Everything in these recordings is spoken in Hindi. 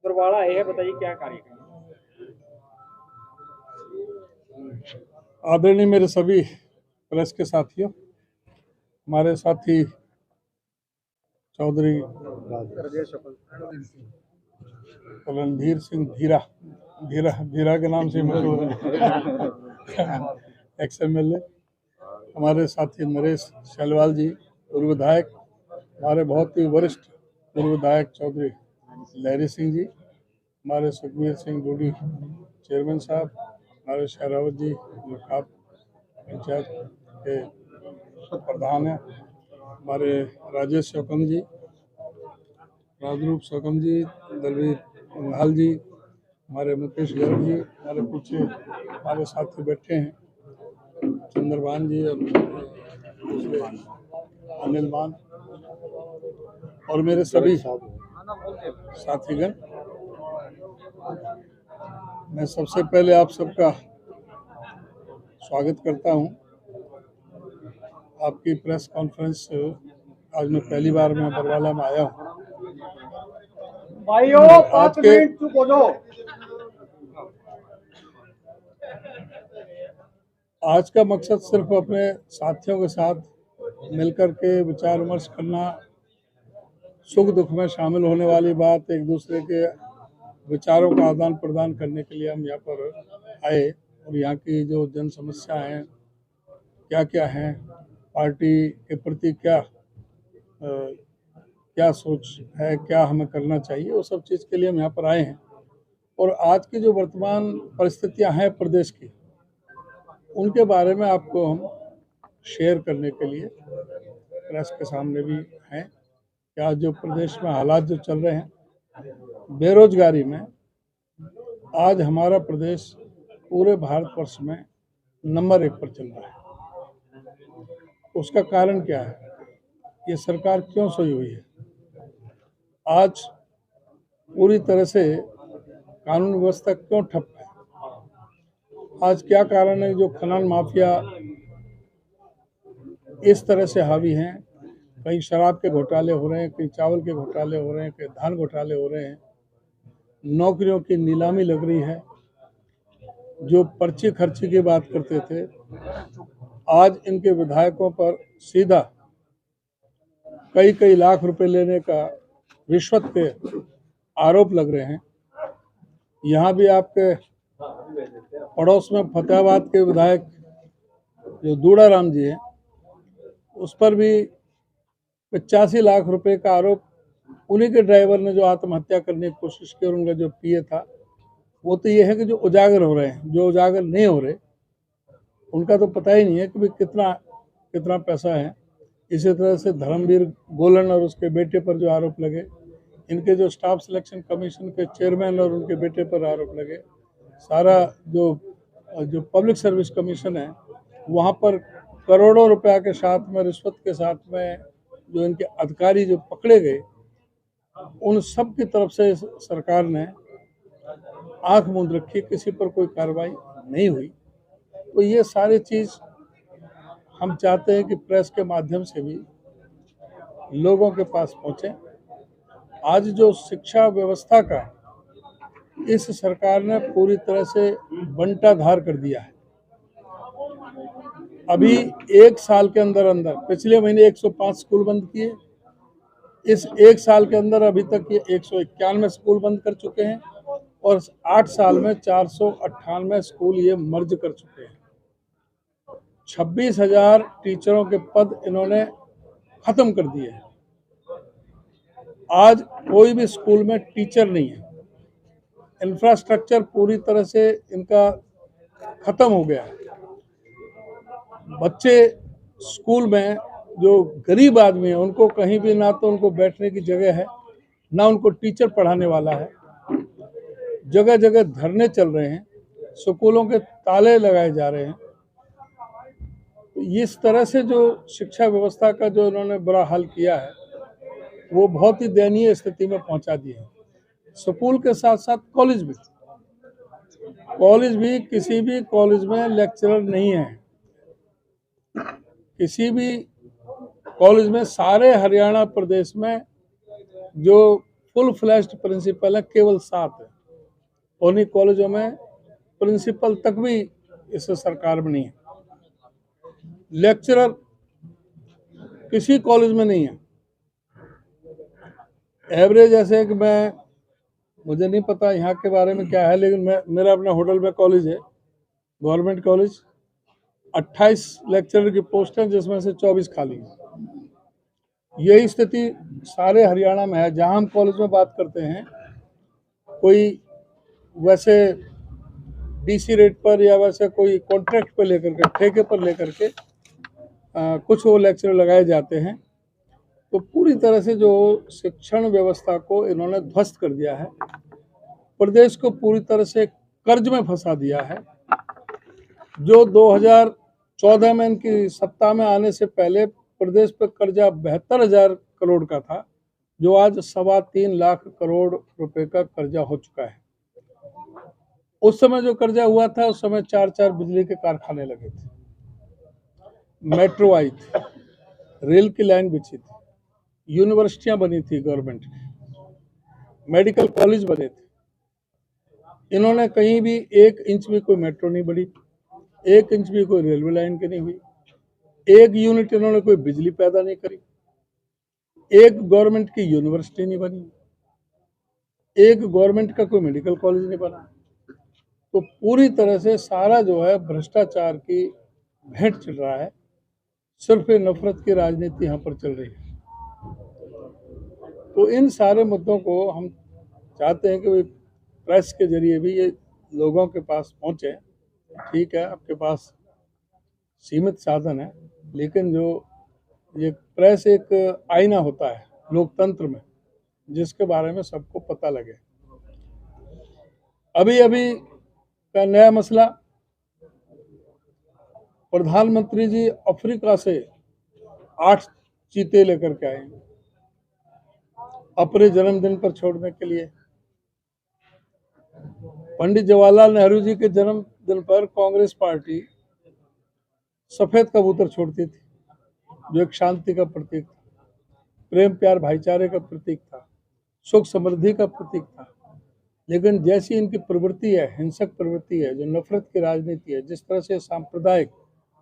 बरवाला आए हैं, बताइए क्या कार्यक्रम। आदरणीय मेरे सभी प्रेस के साथियों, हमारे साथी चौधरी रणधीर सिंह धीरा धीरा धीरा के नाम से मशहूर है XMLA, हमारे साथी नरेश शैलवाल जी पूर्व विधायक, हमारे बहुत ही वरिष्ठ पूर्व विधायक चौधरी लहरी सिंह जी, हमारे सुखबीर सिंह डूडी चेयरमैन साहब, हमारे शहरावत जी जो खाप पंचायत के प्रधान हैं, हमारे राजेश शौकम जी, राजरूप शौकम जी, दलवीर लाल जी, हमारे मुकेश गर्ग जी, हमारे पीछे हमारे साथी बैठे हैं चंद्रभान जी और दूसरे अनिल मान और मेरे सभी साथीगण। मैं सबसे पहले आप सबका स्वागत करता हूं। आपकी प्रेस कॉन्फ्रेंस आज मैं पहली बार मैं बरवाला में आया हूं। आज का मकसद सिर्फ अपने साथियों के साथ मिलकर के विचार विमर्श करना, सुख दुख में शामिल होने वाली बात, एक दूसरे के विचारों का आदान प्रदान करने के लिए हम यहाँ पर आए और यहाँ की जो जन समस्या हैं क्या क्या हैं, पार्टी के प्रति क्या सोच है, क्या हमें करना चाहिए, वो सब चीज़ के लिए हम यहाँ पर आए हैं। और आज की जो वर्तमान परिस्थितियाँ हैं प्रदेश की, उनके बारे में आपको हम शेयर करने के लिए प्रेस के सामने भी हैं कि आज जो प्रदेश में हालात जो चल रहे हैं, बेरोजगारी में आज हमारा प्रदेश पूरे भारतवर्ष में नंबर 1 पर चल रहा है। उसका कारण क्या है? ये सरकार क्यों सोई हुई है? आज पूरी तरह से कानून व्यवस्था क्यों ठप है? आज क्या कारण है जो खनन माफिया इस तरह से हावी हैं? कहीं शराब के घोटाले हो रहे हैं, कहीं चावल के घोटाले हो रहे हैं, कहीं धान घोटाले हो रहे हैं, नौकरियों की नीलामी लग रही है। जो पर्ची खर्ची की बात करते थे, आज इनके विधायकों पर सीधा कई लाख रुपए लेने का रिश्वत के आरोप लग रहे हैं। यहाँ भी आपके पड़ोस में फतेहाबाद के विधायक जो दूड़ा राम जी हैं, उस पर भी 85 लाख रुपए का आरोप उन्हीं के ड्राइवर ने जो आत्महत्या करने की कोशिश की और उनका जो पीए था। वो तो ये है कि जो उजागर हो रहे हैं, जो उजागर नहीं हो रहे उनका तो पता ही नहीं है कि भाई कितना पैसा है। इसी तरह से धर्मवीर गोलन और उसके बेटे पर जो आरोप लगे, इनके जो स्टाफ सिलेक्शन कमीशन के चेयरमैन और उनके बेटे पर आरोप लगे, सारा जो पब्लिक सर्विस कमीशन है वहाँ पर करोड़ों रुपया के साथ में, रिश्वत के साथ में जो इनके अधिकारी जो पकड़े गए, उन सब की तरफ से सरकार ने आंख मूंद रखी, किसी पर कोई कार्रवाई नहीं हुई। तो ये सारी चीज़ हम चाहते हैं कि प्रेस के माध्यम से भी लोगों के पास पहुंचे। आज जो शिक्षा व्यवस्था का इस सरकार ने पूरी तरह से बंटाधार कर दिया है। अभी 1 साल के अंदर पिछले महीने 105 स्कूल बंद किए, इस 1 साल के अंदर अभी तक ये 191 स्कूल बंद कर चुके हैं और 8 साल में 498 स्कूल ये मर्ज कर चुके हैं। 26,000 टीचरों के पद इन्होंने खत्म कर दिए हैं। आज कोई भी स्कूल में टीचर नहीं है, इंफ्रास्ट्रक्चर पूरी तरह से इनका खत्म हो गया है। बच्चे स्कूल में जो गरीब आदमी है, उनको कहीं भी ना तो उनको बैठने की जगह है, ना उनको टीचर पढ़ाने वाला है। जगह जगह धरने चल रहे हैं, स्कूलों के ताले लगाए जा रहे हैं। तो इस तरह से जो शिक्षा व्यवस्था का जो इन्होंने बुरा हाल किया है, वो बहुत ही दयनीय स्थिति में पहुंचा दिया है। स्कूल के साथ साथ कॉलेज भी किसी भी कॉलेज में लेक्चरर नहीं है। किसी भी कॉलेज में, सारे हरियाणा प्रदेश में जो फुल फ्लैश्ड प्रिंसिपल है केवल 7 है। उन्हीं कॉलेजों में प्रिंसिपल तक भी इस सरकार में नहीं है। लेक्चरर किसी कॉलेज में नहीं है। एवरेज ऐसे कि मुझे नहीं पता यहाँ के बारे में क्या है, लेकिन मेरा अपना होटल में कॉलेज है, गवर्नमेंट कॉलेज, 28 लेक्चरर की पोस्ट है जिसमें से 24 खाली है। यही स्थिति सारे हरियाणा में है। जहां हम कॉलेज में बात करते हैं, कोई वैसे डीसी रेट पर या वैसे कोई कॉन्ट्रैक्ट पर लेकर के, ठेके पर लेकर के कुछ वो लेक्चर लगाए जाते हैं। तो पूरी तरह से जो शिक्षण व्यवस्था को इन्होंने ध्वस्त कर दिया है, प्रदेश को पूरी तरह से कर्ज में फंसा दिया है। जो 2014 में इनकी सत्ता में आने से पहले प्रदेश पर कर्जा 72,000 करोड़ का था, जो आज 3.25 लाख करोड़ रुपए का कर्जा हो चुका है। उस समय जो कर्जा हुआ था, उस समय 4 बिजली के कारखाने लगे थे, मेट्रो आई थी, रेल की लाइन बिछी थी, यूनिवर्सिटियां बनी थी गवर्नमेंट की, मेडिकल कॉलेज बने थे। इन्होंने कहीं भी 1 इंच भी कोई मेट्रो नहीं बनी, 1 इंच भी कोई रेलवे लाइन की नहीं हुई, 1 यूनिट इन्होंने कोई बिजली पैदा नहीं करी, 1 गवर्नमेंट की यूनिवर्सिटी नहीं बनी, 1 गवर्नमेंट का कोई मेडिकल कॉलेज नहीं बना। तो पूरी तरह से सारा जो है भ्रष्टाचार की भेंट चल रहा है। सिर्फ नफरत की राजनीति यहाँ पर चल रही है। तो इन सारे मुद्दों को हम चाहते हैं कि प्रेस के जरिए भी ये लोगों के पास पहुँचे। ठीक है, आपके पास सीमित साधन है, लेकिन जो ये प्रेस एक आईना होता है लोकतंत्र में, जिसके बारे में सबको पता लगे। अभी अभी का नया मसला, प्रधानमंत्री जी अफ्रीका से 8 चीते लेकर के आए अपने जन्मदिन पर छोड़ने के लिए। पंडित जवाहरलाल नेहरू जी के जन्मदिन पर कांग्रेस पार्टी सफेद कबूतर छोड़ती थी, जो एक शांति का प्रतीक था, प्रेम प्यार भाईचारे का प्रतीक था, सुख समृद्धि का प्रतीक था। लेकिन जैसी इनकी प्रवृत्ति है, हिंसक प्रवृत्ति है, जो नफरत की राजनीति है, जिस तरह से सांप्रदायिक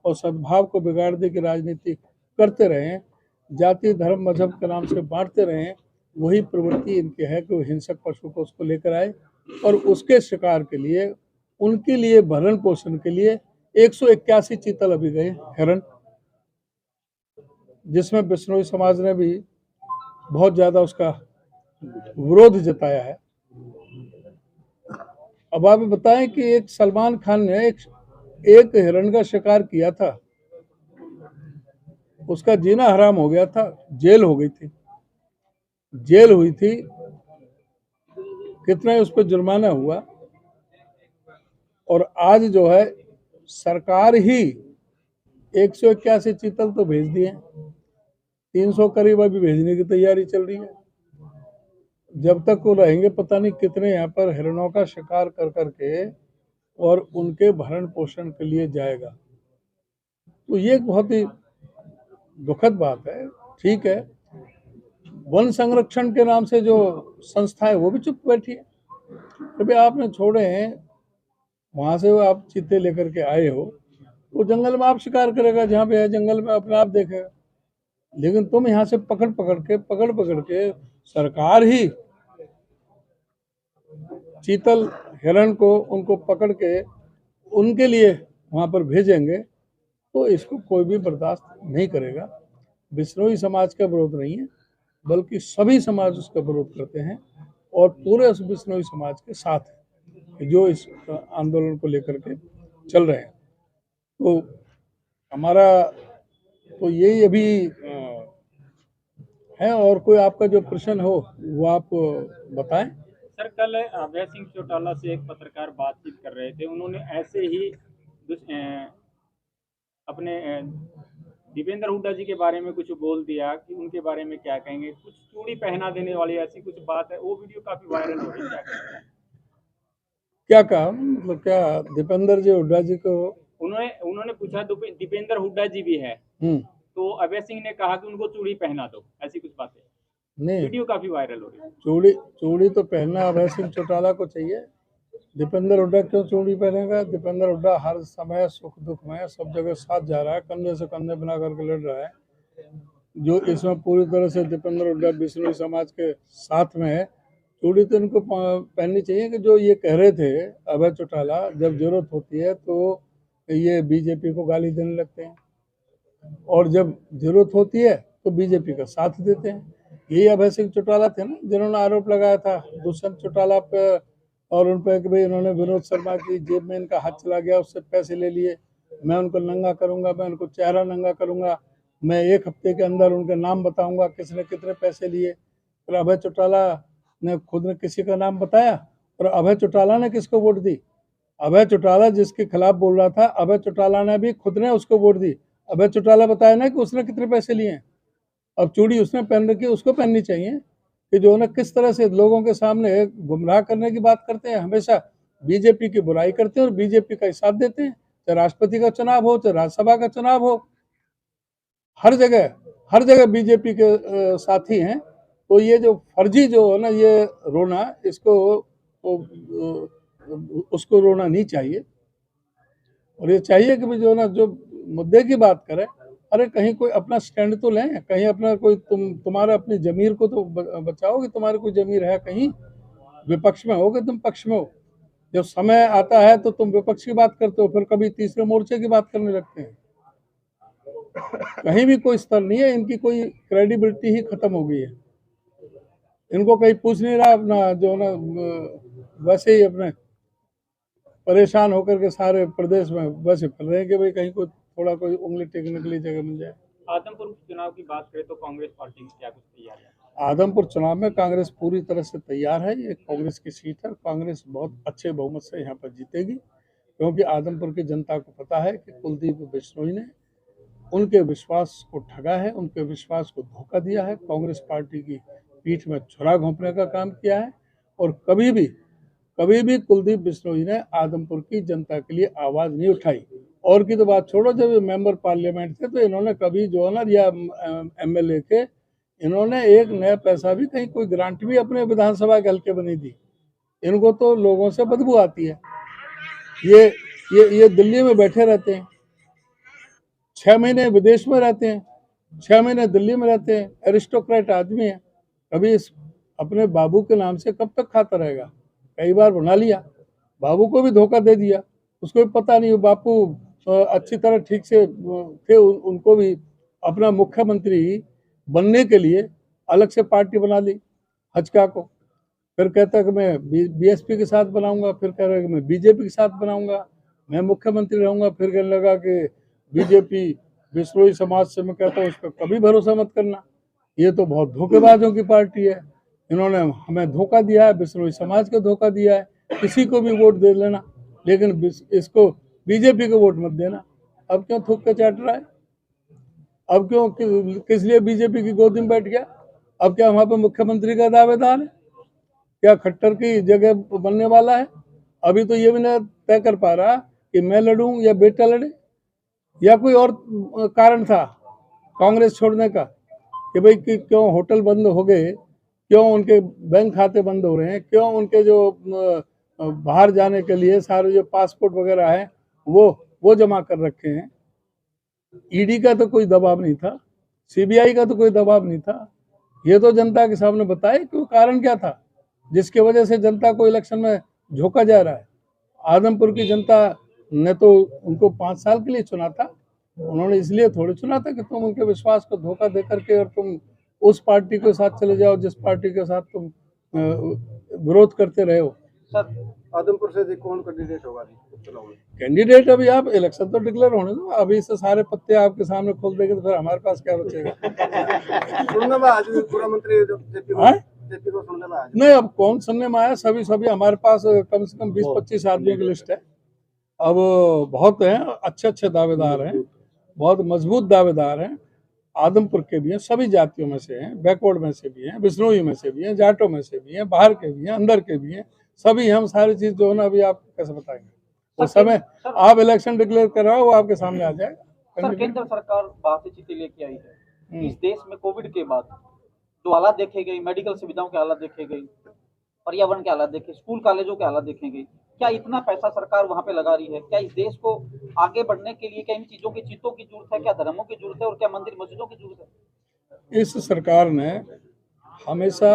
और सद्भाव को बिगाड़ने की राजनीति करते रहे, जाति धर्म मजहब के नाम से बांटते रहे, वही प्रवृत्ति इनकी है कि वो हिंसक पशु को उसको लेकर आए और उसके शिकार के लिए, उनके लिए भरण पोषण के लिए 181 चीतल अभी गए, हिरण, जिसमें बिश्नोई समाज ने भी बहुत ज्यादा उसका विरोध जताया है। अब आप बताएं कि एक सलमान खान ने एक हिरण का शिकार किया था, उसका जीना हराम हो गया था, जेल हो गई थी, जेल हुई थी, कितना उस पर जुर्माना हुआ। और आज जो है सरकार ही 181 चीतल तो भेज दिए, 300 करीब अभी भेजने की तैयारी चल रही है। जब तक वो रहेंगे, पता नहीं कितने यहाँ पर हिरणों का शिकार कर करके और उनके भरण पोषण के लिए जाएगा। तो ये एक बहुत ही दुखद बात है। ठीक है, वन संरक्षण के नाम से जो संस्था है वो भी चुप बैठी है। कभी आपने छोड़े हैं, वहां से आप चीते लेकर के आए हो, वो जंगल में आप शिकार करेगा, जहाँ पे है जंगल में अपने आप देखेगा। लेकिन तुम यहाँ से पकड़ पकड़ के सरकार ही चीतल हिरण को उनको पकड़ के उनके लिए वहां पर भेजेंगे, तो इसको कोई भी बर्दाश्त नहीं करेगा। बिश्नोई समाज का विरोध नहीं है, बल्कि सभी समाज उसका विरोध करते हैं और पूरे उस बिश्नोई समाज के साथ है जो इस आंदोलन को लेकर के चल रहे हैं। तो हमारा तो यही अभी है। और कोई आपका जो प्रश्न हो वो आप बताएं। सर, कल अभय सिंह चौटाला से एक पत्रकार बातचीत कर रहे थे, उन्होंने ऐसे ही अपने दीपेंद्र हुड्डा जी के बारे में कुछ बोल दिया कि उनके बारे में क्या कहेंगे, कुछ चूड़ी पहना देने वाली ऐसी कुछ बात है, वो वीडियो काफी वायरल हो रही है, क्या कहा, मतलब क्या दीपेंद्र जी हुड्डा जी को उन्होंने पूछा, दीपेंद्र हुड्डा जी भी है, तो अभय सिंह ने कहा कि उनको चूड़ी पहना दो, ऐसी कुछ बातें। नहीं, वीडियो काफी वायरल हो रही है। चूड़ी तो पहनना अभय सिंह चौटाला को चाहिए। दीपेंद्र हुड्डा क्यों चूड़ी पहनेगा? दीपेंद्र हुड्डा हर समय सुख दुख में सब जगह साथ जा रहा है, कंधे से कंधे बना करके लड़ रहा है। जो इसमें पूरी तरह से दीपेंद्र हुड्डा बिश्नोई समाज के साथ में है। चूड़ी तो इनको पहननी चाहिए कि जो ये कह रहे थे अभय चौटाला, जब जरूरत होती है तो ये बीजेपी को गाली देने लगते हैं और जब जरूरत होती है तो बीजेपी का साथ देते हैं। यही अभय सिंह चौटाला थे ना जिन्होंने आरोप लगाया था दुष्यंत चौटाला पे और उन पर कि भाई इन्होंने विनोद शर्मा की जेब में इनका हाथ चला गया, उससे पैसे ले लिए, मैं उनको नंगा करूंगा, मैं उनको चेहरा नंगा करूंगा, मैं 1 हफ्ते के अंदर उनके नाम बताऊंगा किसने कितने पैसे लिए। फिर अभय चौटाला ने खुद ने किसी का नाम बताया और अभय चौटाला ने किसको वोट दी? अभय चौटाला जिसके खिलाफ बोल रहा था, अभय चौटाला ने भी खुद ने उसको वोट दी। अभय चौटाला बताया ना कि उसने कितने पैसे लिए हैं। अब चूड़ी उसने पहन रखी, उसको पहननी चाहिए कि जो ना किस तरह से लोगों के सामने गुमराह करने की बात करते हैं, हमेशा बीजेपी की बुराई करते हैं और बीजेपी का साथ देते हैं। चाहे राष्ट्रपति का चुनाव हो, चाहे राज्यसभा का चुनाव हो, हर जगह बीजेपी के साथी हैं। तो ये जो फर्जी जो है ना ये रोना, इसको उसको रोना नहीं चाहिए और ये चाहिए कि जो ना जो मुद्दे की बात करें, अरे कहीं कोई अपना स्टैंड तो लें, कहीं अपना कोई तुम्हारा अपनी जमीर को तो बचाओ कि तुम्हारी कोई जमीर है, कहीं विपक्ष में हो कि तुम पक्ष में हो। जब समय आता है तो तुम विपक्ष की बात करते हो, फिर कभी तीसरे मोर्चे की बात करने लगते हैं। कहीं भी कोई स्तर नहीं है, इनकी कोई क्रेडिबिलिटी ही खत्म हो गई है। इनको कहीं पूछ नहीं रहा, अपना जो ना वैसे ही अपने परेशान होकर के सारे प्रदेश में वैसे फिर रहे हैं कि भाई कहीं को थोड़ा कोई उंगली टेकने के लिए जगह मिल जाए। आदमपुर चुनाव की बात करें तो कांग्रेस पार्टी की क्या कुछ तैयारी है? आदमपुर चुनाव में कांग्रेस पूरी तरह से तैयार है। ये कांग्रेस की सीट है, कांग्रेस बहुत अच्छे बहुमत से यहाँ पर जीतेगी, क्योंकि आदमपुर की जनता को पता है कि कुलदीप बिश्नोई ने उनके विश्वास को ठगा है, उनके विश्वास को धोखा दिया है, कांग्रेस पार्टी की पीठ में छुरा घोंपने का काम किया है और कभी भी कुलदीप बिश्नोई ने आदमपुर की जनता के लिए आवाज नहीं उठाई। और की तो बात छोड़ो, जब ये मेंबर पार्लियामेंट थे तो इन्होंने कभी जो है ना या एमएलए के इन्होंने एक नया पैसा भी कहीं कोई ग्रांट भी अपने विधानसभा के हल्के में नहीं दी। इनको तो लोगों से बदबू आती है। ये दिल्ली में बैठे रहते हैं, 6 महीने विदेश में रहते हैं, 6 महीने दिल्ली में रहते हैं, एरिस्टोक्रेट आदमी है। कभी इस अपने बाबू के नाम से कब तक खाता रहेगा? कई बार बना लिया, बाबू को भी धोखा दे दिया, उसको भी पता नहीं। बापू अच्छी तरह ठीक से थे, उनको भी अपना मुख्यमंत्री बनने के लिए अलग से पार्टी बना ली हजका को। फिर कहता कि मैं बीएसपी के साथ बनाऊंगा, फिर कह रहा कि मैं बीजेपी के साथ बनाऊंगा, मैं मुख्यमंत्री रहूंगा। फिर कहने लगा कि बीजेपी बिश्नोई समाज से, मैं कहता हूँ उस पर कभी भरोसा मत करना, ये तो बहुत धोखेबाजों की पार्टी है। इन्होंने हमें धोखा दिया है, बिश्नोई समाज को धोखा दिया है। किसी को भी वोट दे लेना, लेकिन इसको बीजेपी को वोट मत देना। अब क्यों थूक के चाट रहा है? अब क्यों किस लिए बीजेपी की गोदी में बैठ गया? अब क्या वहां पर मुख्यमंत्री का दावेदार है? क्या खट्टर की जगह बनने वाला है? अभी तो ये भी नहीं तय कर पा रहा कि मैं लड़ूं या बेटा लड़े, या कोई और कारण था कांग्रेस छोड़ने का कि भाई कि क्यों होटल बंद हो गए, क्यों उनके बैंक खाते बंद हो रहे हैं, क्यों उनके जो बाहर जाने के लिए सारे जो पासपोर्ट वगैरह है वो जमा कर रखे हैं। ईडी का तो कोई दबाव नहीं था, सीबीआई का तो कोई दबाव नहीं था। ये तो जनता के सामने बताए कि कारण क्या था जिसकी वजह से जनता को इलेक्शन में झोंका जा रहा है। आदमपुर की जनता ने तो उनको 5 साल के लिए चुना था, उन्होंने इसलिए थोड़ी चुना था कि तुम उनके विश्वास को धोखा दे करके और तुम उस पार्टी के साथ चले जाओ जिस पार्टी के साथ तुम विरोध करते रहे हो। सर, आदमपुर से कौन कैंडिडेट होगा चुनाव में? कैंडिडेट अभी आप इलेक्शन तो डिक्लेयर होने दो, अभी से सारे पत्ते आपके सामने खोल देंगे तो फिर हमारे पास क्या बचेगा? सुनने में आज पूरा मंत्री जेपी को सुनने में आज नहीं, अब कौन सुनने में आया? सभी हमारे पास कम से कम 20-25 आदमियों की लिस्ट है। अब बहुत हैं, अच्छे दावेदार हैं, बहुत मजबूत दावेदार हैं। आदमपुर के भी हैं, सभी जातियों में से हैं, बैकवर्ड में से भी हैं, बिश्नोई में से भी हैं, जाटों में से भी हैं, बाहर के भी हैं, अंदर के भी हैं, सभी। हम सारी चीज जो है ना अभी आपको कैसे बताएंगे? उस समय आप इलेक्शन डिक्लेयर कराओ, वो आपके सामने आ जाएगा। सर, केंद्र सरकार बाहर से चीजें लेके आई है। इस देश में कोविड के बाद तो हालात देखे गए, मेडिकल सुविधाओं के हालात देखे गए, पर्यावरण के हालात देखे, स्कूल कॉलेजों के हालात देखे गए। क्या इतना पैसा सरकार वहां पे लगा रही है? क्या इस देश को आगे बढ़ने के लिए क्या इन चीजों की चीजों की जरूरत है? क्या धर्मों की जरूरत है? और क्या मंदिर मस्जिदों की जरूरत है? इस सरकार ने हमेशा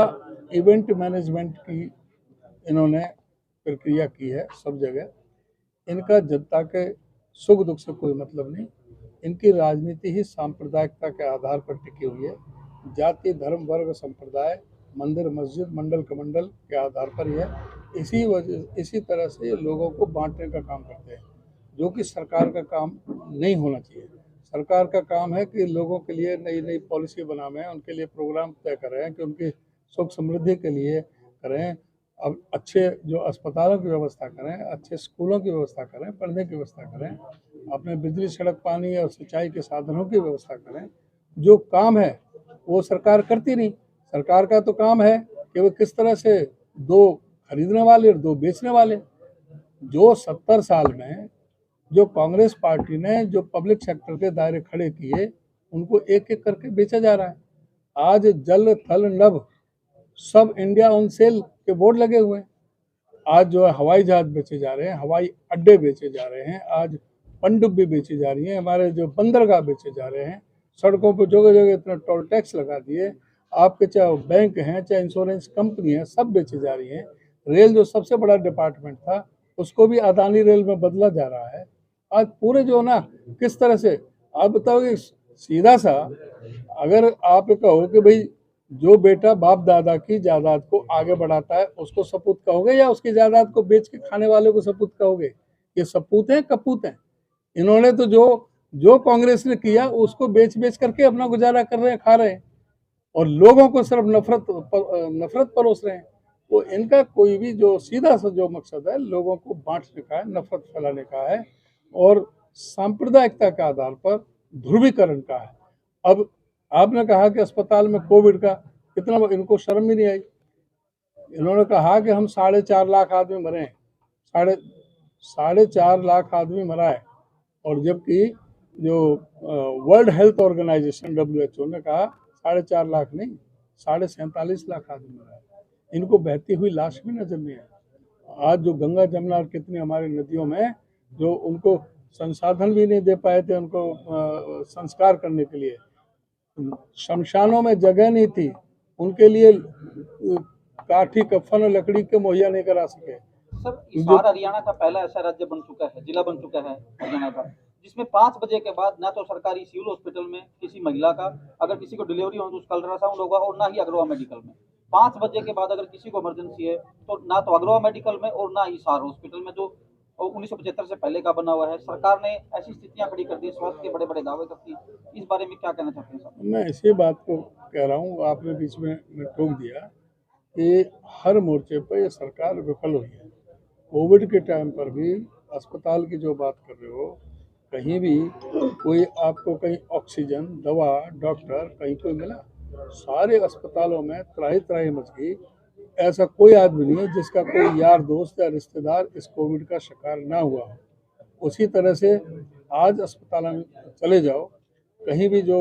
इवेंट मैनेजमेंट की इन्होंने प्रक्रिया की है सब जगह। इनका जनता के सुख दुख से कोई मतलब नहीं। इनकी राजनीति ही सांप्रदायिकता के आधार पर टिकी हुई है। जाति, धर्म, वर्ग, संप्रदाय, मंदिर, मस्जिद, मंडल कमंडल के आधार पर ही है। इसी तरह से ये लोगों को बांटने का काम करते हैं, जो कि सरकार का काम नहीं होना चाहिए। सरकार का काम है कि लोगों के लिए नई नई पॉलिसी बनावें, उनके लिए प्रोग्राम तय करें कि उनकी सुख समृद्धि के लिए करें। अब अच्छे जो अस्पतालों की व्यवस्था करें, अच्छे स्कूलों की व्यवस्था करें, पढ़ने की व्यवस्था करें, अपने बिजली, सड़क, पानी और सिंचाई के साधनों की व्यवस्था करें। जो काम है वो सरकार करती नहीं। सरकार का तो काम है कि वो किस तरह से दो खरीदने वाले और दो बेचने वाले। जो 70 साल में जो कांग्रेस पार्टी ने जो पब्लिक सेक्टर के दायरे खड़े किए, उनको एक एक करके बेचा जा रहा है। आज जल, थल, नभ सब इंडिया ऑन सेल के बोर्ड लगे हुए हैं। आज जो है हवाई जहाज बेचे जा रहे हैं, हवाई अड्डे बेचे जा रहे हैं, आज पनडुब्बी बेची जा रही है, हमारे जो बंदरगाह बेचे जा रहे हैं, सड़कों पर जगह जगह इतना टोल टैक्स लगा दिए। आपके चाहे बैंक हैं, चाहे इंश्योरेंस कंपनी है, सब बेची जा रही हैं। रेल जो सबसे बड़ा डिपार्टमेंट था, उसको भी अदानी रेल में बदला जा रहा है। आज पूरे जो ना किस तरह से आप बताओगे, सीधा सा अगर आप कहो कि भाई जो बेटा बाप दादा की जायदाद को आगे बढ़ाता है उसको सपूत कहोगे, या उसकी जायदाद को बेच के खाने वाले को सपूत कहोगे? ये सपूत हैं, कपूत हैं। इन्होंने तो जो कांग्रेस ने किया उसको बेच बेच करके अपना गुजारा कर रहे हैं, खा रहे हैं, और लोगों को सिर्फ नफरत परोस रहे हैं। तो इनका कोई भी जो सीधा सा जो मकसद है लोगों को बांटने का है, नफरत फैलाने का है, और सांप्रदायिकता के आधार पर ध्रुवीकरण का है। अब आपने कहा कि अस्पताल में कोविड का कितना, इनको शर्म भी नहीं आई। इन्होंने कहा कि हम 4.5 लाख आदमी मरे हैं, 4.5 लाख आदमी मरा है, और जबकि जो वर्ल्ड हेल्थ ऑर्गेनाइजेशन WHO ने कहा 4.5 लाख नहीं, 47.5 लाख आदमी मरा है। इनको बहती हुई लाश भी नजर नहीं आई। आज जो गंगा, जमुना और कितनी हमारी नदियों में जो उनको संसाधन भी नहीं दे पाए थे उनको संस्कार करने के लिए, शमशानों में जगह नहीं थी, उनके लिए काठी, कफन और लकड़ी के मुहैया नहीं करा सके। सर, इस बार हरियाणा का पहला ऐसा राज्य बन चुका है, जिला बन चुका है हरियाणा का, जिसमें 5 बजे के बाद ना तो सरकारी सिविल हॉस्पिटल में किसी महिला का अगर किसी को डिलीवरी हो तो उसका अल्ट्रासाउंड होगा, और ना ही अग्रवा मेडिकल में। 5 बजे के बाद अगर किसी को इमरजेंसी है तो ना तो अग्रवा मेडिकल में और ना ही सार हॉस्पिटल में, जो 1975 से पहले का बना हुआ है। सरकार ने ऐसी स्थितियां खड़ी कर दी, स्वास्थ्य के बड़े बड़े दावे करती है। इस बारे में क्या कहना चाहते हैं सर? मैं इसी बात को कह रहा हूँ, आपने बीच में टोक दिया कि हर मोर्चे पर ये सरकार विफल हुई है। कोविड के टाइम पर भी अस्पताल की जो बात कर रहे हो, कहीं भी कोई आपको कहीं ऑक्सीजन, दवा, डॉक्टर कहीं कोई मिला? सारे अस्पतालों में त्राही त्राही मच गई। ऐसा कोई आदमी नहीं है जिसका कोई यार दोस्त या रिश्तेदार इस कोविड का शिकार ना हुआ हो। उसी तरह से आज अस्पताल में चले जाओ, कहीं भी जो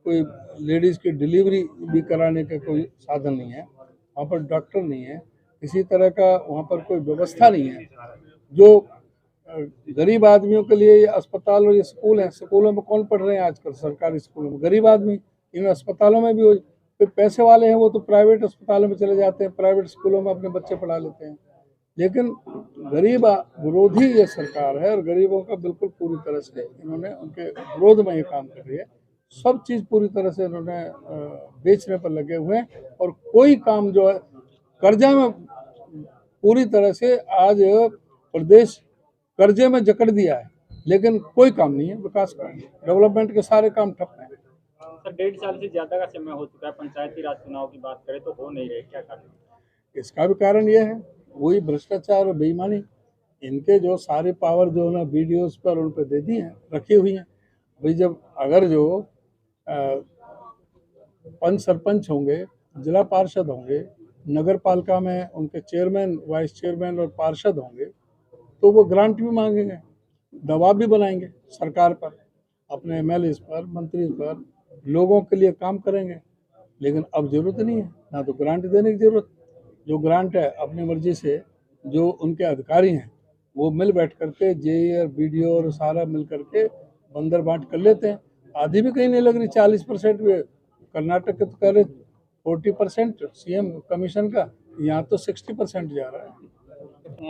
कोई लेडीज़ की डिलीवरी भी कराने का कोई साधन नहीं है, वहाँ पर डॉक्टर नहीं है, किसी तरह का वहाँ पर कोई व्यवस्था नहीं है। जो गरीब आदमियों के लिए ये अस्पताल और ये स्कूल हैं, स्कूलों में कौन पढ़ रहे हैं आजकल? सरकारी स्कूलों में गरीब आदमी। इन अस्पतालों में भी कोई पैसे वाले हैं वो तो प्राइवेट अस्पतालों में चले जाते हैं, प्राइवेट स्कूलों में अपने बच्चे पढ़ा लेते हैं। लेकिन गरीब विरोधी ये सरकार है, और गरीबों का बिल्कुल पूरी तरह से इन्होंने उनके विरोध में ये काम कर रही है। सब चीज़ पूरी तरह से इन्होंने बेचने पर लगे हुए हैं, और कोई काम जो है कर्जा में पूरी तरह से आज प्रदेश कर्जे में जकड़ दिया है, लेकिन कोई काम नहीं है विकास का, डेवलपमेंट के सारे काम ठप हैं। सर, 1.5 साल से ज्यादा का समय हो चुका है, पंचायती राज चुनाव की बात करें तो हो नहीं रहे, क्या कारण? इसका भी कारण यह है वही भ्रष्टाचार और बेईमानी। इनके जो सारे पावर जो ना BDOs पर उन पर दे दी हैं, रखी हुई हैं। भाई जब अगर जो पंच सरपंच होंगे, जिला पार्षद होंगे, नगर पालिका में उनके चेयरमैन, वाइस चेयरमैन और पार्षद होंगे, तो वो ग्रांट भी मांगेंगे, दबाव भी बनाएंगे सरकार पर, अपने MLAs पर, मंत्री पर, लोगों के लिए काम करेंगे। लेकिन अब जरूरत नहीं है, ना तो ग्रांट देने की जरूरत। जो ग्रांट है अपनी मर्जी से जो उनके अधिकारी हैं वो मिल बैठ करके जेई और बीडीओ और सारा मिल करके बंदर बांट कर लेते हैं। आधी भी कहीं नहीं लग रही, 40% भी कर्नाटक के तो कह रहे 40% सीएम कमीशन का, यहाँ तो 60% जा रहा है।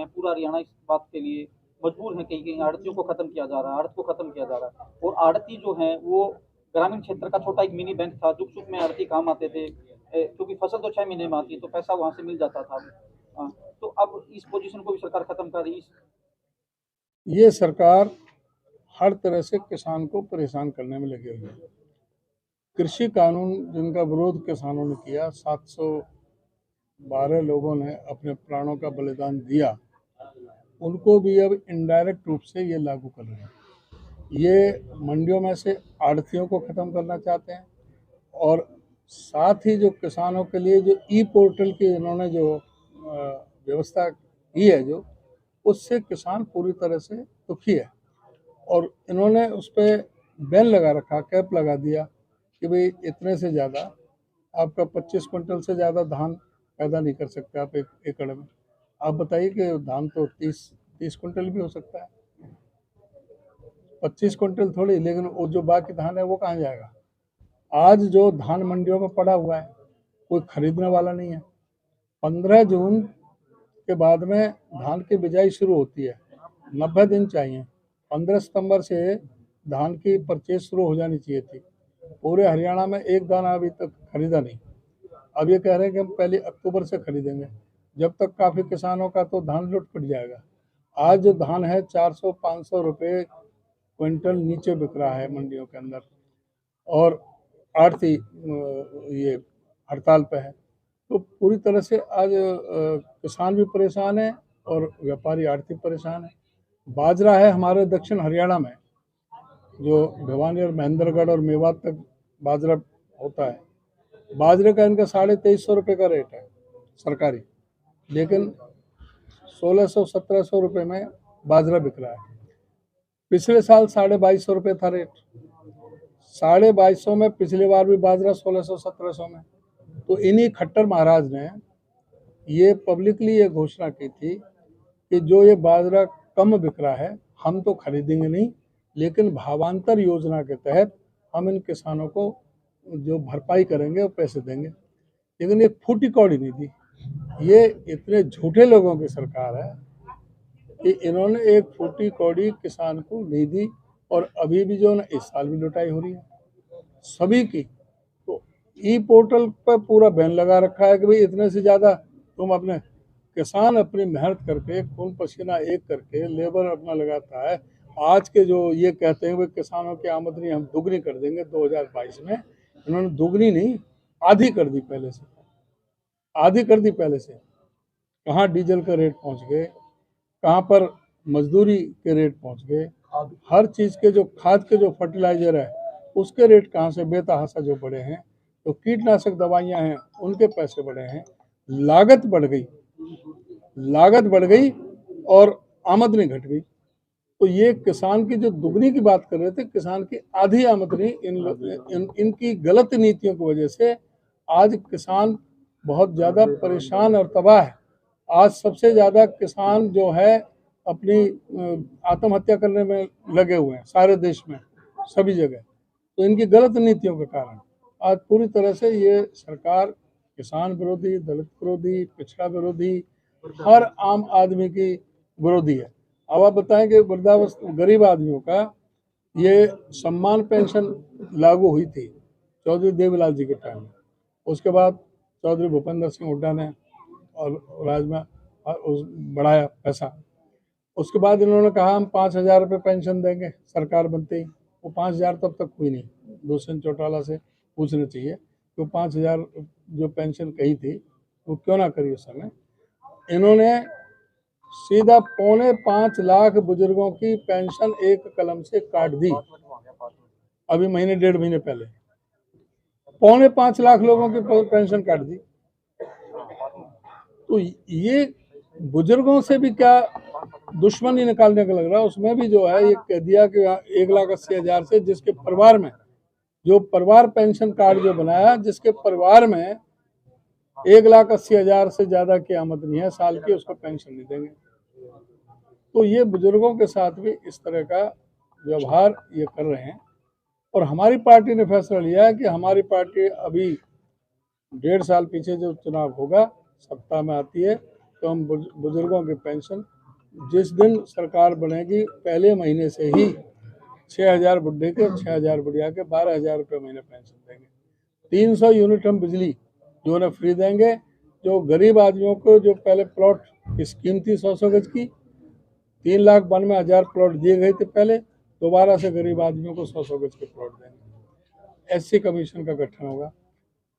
पूरा हरियाणा इस बात के लिए मजबूर है कहीं कहीं आड़तियों को खत्म किया जा रहा है, आड़त को खत्म किया जा रहा है। और आड़ती जो है वो ग्रामीण क्षेत्र का छोटा एक मिनी बैंक था, दुख सुख में आड़ती काम आते थे, क्योंकि फसल तो 6 महीने में आती है तो पैसा वहां से मिल जाता था। तो अब इस पोजीशन को भी सरकार खत्म कर रही है। ये सरकार हर तरह से किसान को परेशान करने में लगी हुई है। कृषि कानून जिनका विरोध किसानों ने किया, 712 लोगों ने अपने प्राणों का बलिदान दिया, उनको भी अब इनडायरेक्ट रूप से ये लागू कर रहे हैं। ये मंडियों में से आड़तियों को ख़त्म करना चाहते हैं और साथ ही जो किसानों के लिए जो ई पोर्टल की इन्होंने जो व्यवस्था की है, जो उससे किसान पूरी तरह से दुखी है। और इन्होंने उस पर बैन लगा रखा, कैप लगा दिया कि भाई इतने से ज़्यादा आपका 25 क्विंटल से ज़्यादा धान पैदा नहीं कर सकते आप एक एकड़ में। आप बताइए कि धान तो 30 क्विंटल भी हो सकता है, 25 क्विंटल थोड़ी, लेकिन वो जो बाकी धान है वो कहाँ जाएगा। आज जो धान मंडियों में पड़ा हुआ है कोई खरीदने वाला नहीं है। 15 जून के बाद में धान की बिजाई शुरू होती है, 90 दिन चाहिए। 15 सितंबर से धान की परचेज शुरू हो जानी चाहिए थी। पूरे हरियाणा में एक दाना अभी तक खरीदा नहीं। अब ये कह रहे हैं कि हम पहले अक्टूबर से खरीदेंगे, जब तक काफ़ी किसानों का तो धान लुट पट जाएगा। आज जो धान है 400-500 रुपये क्विंटल नीचे बिक रहा है मंडियों के अंदर, और आड़ती ये हड़ताल पे है। तो पूरी तरह से आज किसान भी परेशान है और व्यापारी आड़ती परेशान है। बाजरा है हमारे दक्षिण हरियाणा में, जो भिवानी और महेंद्रगढ़ और मेवात तक बाजरा होता है, बाजरे का इनका 2350 रुपये का रेट है सरकारी, लेकिन 1600-1700 रुपये में बाजरा बिक रहा है। पिछले साल 2250 रुपये था रेट, 2250 में पिछली बार भी बाजरा 1600-1700 में। तो इन्हीं खट्टर महाराज ने ये पब्लिकली ये घोषणा की थी कि जो ये बाजरा कम बिक रहा है हम तो खरीदेंगे नहीं, लेकिन भावांतर योजना के तहत हम इन किसानों को जो भरपाई करेंगे वो पैसे देंगे। लेकिन ये फूटी कौड़ी नहीं दी। ये इतने झूठे लोगों की सरकार है कि इन्होंने एक फूटी कौड़ी किसान को नहीं दी, और अभी भी जो ना इस साल भी लुटाई हो रही है सभी की। तो ई पोर्टल पर पूरा बैन लगा रखा है कि भाई इतने से ज़्यादा तुम अपने किसान अपनी मेहनत करके खून पसीना एक करके लेबर अपना लगाता है। आज के जो ये कहते हैं भाई किसानों की आमदनी हम दुगनी कर देंगे 2022 में, इन्होंने दुगनी नहीं आधी कर दी, पहले से आधी कर दी पहले से। कहाँ डीजल का रेट पहुंच गए, कहाँ पर मजदूरी के रेट पहुंच गए, हर चीज़ के जो खाद के जो फर्टिलाइजर है उसके रेट कहाँ से बेतहाशा जो बढ़े हैं। तो कीटनाशक दवाइयाँ हैं उनके पैसे बढ़े हैं, लागत बढ़ गई और आमदनी घट गई। तो ये किसान की जो दुगनी की बात कर रहे थे, किसान की आधी आमदनी इनकी गलत नीतियों की वजह से आज किसान बहुत ज़्यादा परेशान और तबाह है। आज सबसे ज़्यादा किसान जो है अपनी आत्महत्या करने में लगे हुए हैं सारे देश में, सभी जगह। तो इनकी गलत नीतियों के कारण आज पूरी तरह से ये सरकार किसान विरोधी, दलित विरोधी, पिछड़ा विरोधी, हर आम आदमी की विरोधी है। अब आप बताएं कि वृद्धावस्था गरीब आदमियों का ये सम्मान पेंशन लागू हुई थी चौधरी देवीलाल जी के टाइम में, उसके बाद चौधरी भूपेंद्र सिंह हुड्डा ने और राजमा बढ़ाया पैसा। उसके बाद इन्होंने कहा हम 5000 रुपये पेंशन देंगे सरकार बनते ही। वो 5000 तब तक हुई नहीं। दुष्यंत चौटाला से पूछना चाहिए कि 5000 जो पेंशन कही थी वो क्यों ना करी उस समय। इन्होंने सीधा 5.25 लाख बुजुर्गों की पेंशन एक कलम से काट दी। अभी महीने 1.5 महीने पहले 5.25 लाख लोगों की पेंशन काट दी। तो ये बुजुर्गों से भी क्या दुश्मनी निकालने का लग रहा है। उसमें भी जो है ये कह दिया कि 1,80,000 से जिसके परिवार में जो परिवार पेंशन कार्ड जो बनाया, जिसके परिवार में 1,80,000 से ज्यादा की आमदनी है साल की, उसको पेंशन नहीं देंगे। तो ये बुजुर्गों के साथ भी इस तरह का व्यवहार ये कर रहे हैं। और हमारी पार्टी ने फैसला लिया है कि हमारी पार्टी अभी 1.5 साल पीछे जो चुनाव होगा, सत्ता में आती है, तो हम बुजुर्गों की पेंशन जिस दिन सरकार बनेगी पहले महीने से ही 6,000 बुढ़े के, 6,000 बुढ़िया के 12,000 रुपये महीने पेंशन देंगे। 300 यूनिट हम बिजली जो उन्हें फ्री देंगे। जो गरीब आदमियों को जो पहले प्लॉट की स्कीम थी 100 गज की, 3,92,000 प्लॉट दिए गए थे पहले, दोबारा से गरीब आदमियों को 100 गज के प्लॉट देंगे। SC कमीशन का गठन होगा।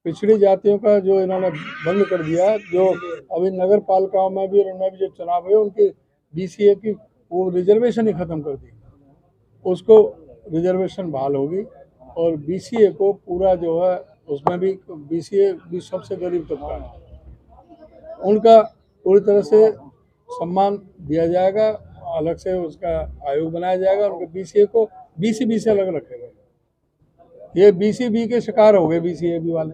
पिछड़ी जातियों का जो इन्होंने बंद कर दिया, जो अभी नगर पालिकाओं में भी और उनमें भी जो चुनाव हुए, उनकी BCA की वो रिजर्वेशन ही खत्म कर दी, उसको रिजर्वेशन बहाल होगी। और BCA को पूरा जो है, उसमें भी BCA भी सबसे गरीब तबका है, उनका पूरी तरह से सम्मान दिया जाएगा। अलग से उसका आयोग बनाया जाएगा। उनके BCA को BCB से अलग रखेगा। ये BCB के शिकार हो गए BCAB वाले,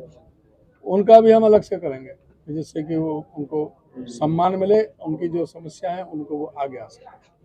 उनका भी हम अलग से करेंगे, जिससे कि वो उनको सम्मान मिले, उनकी जो समस्या है उनको वो आगे आ सके।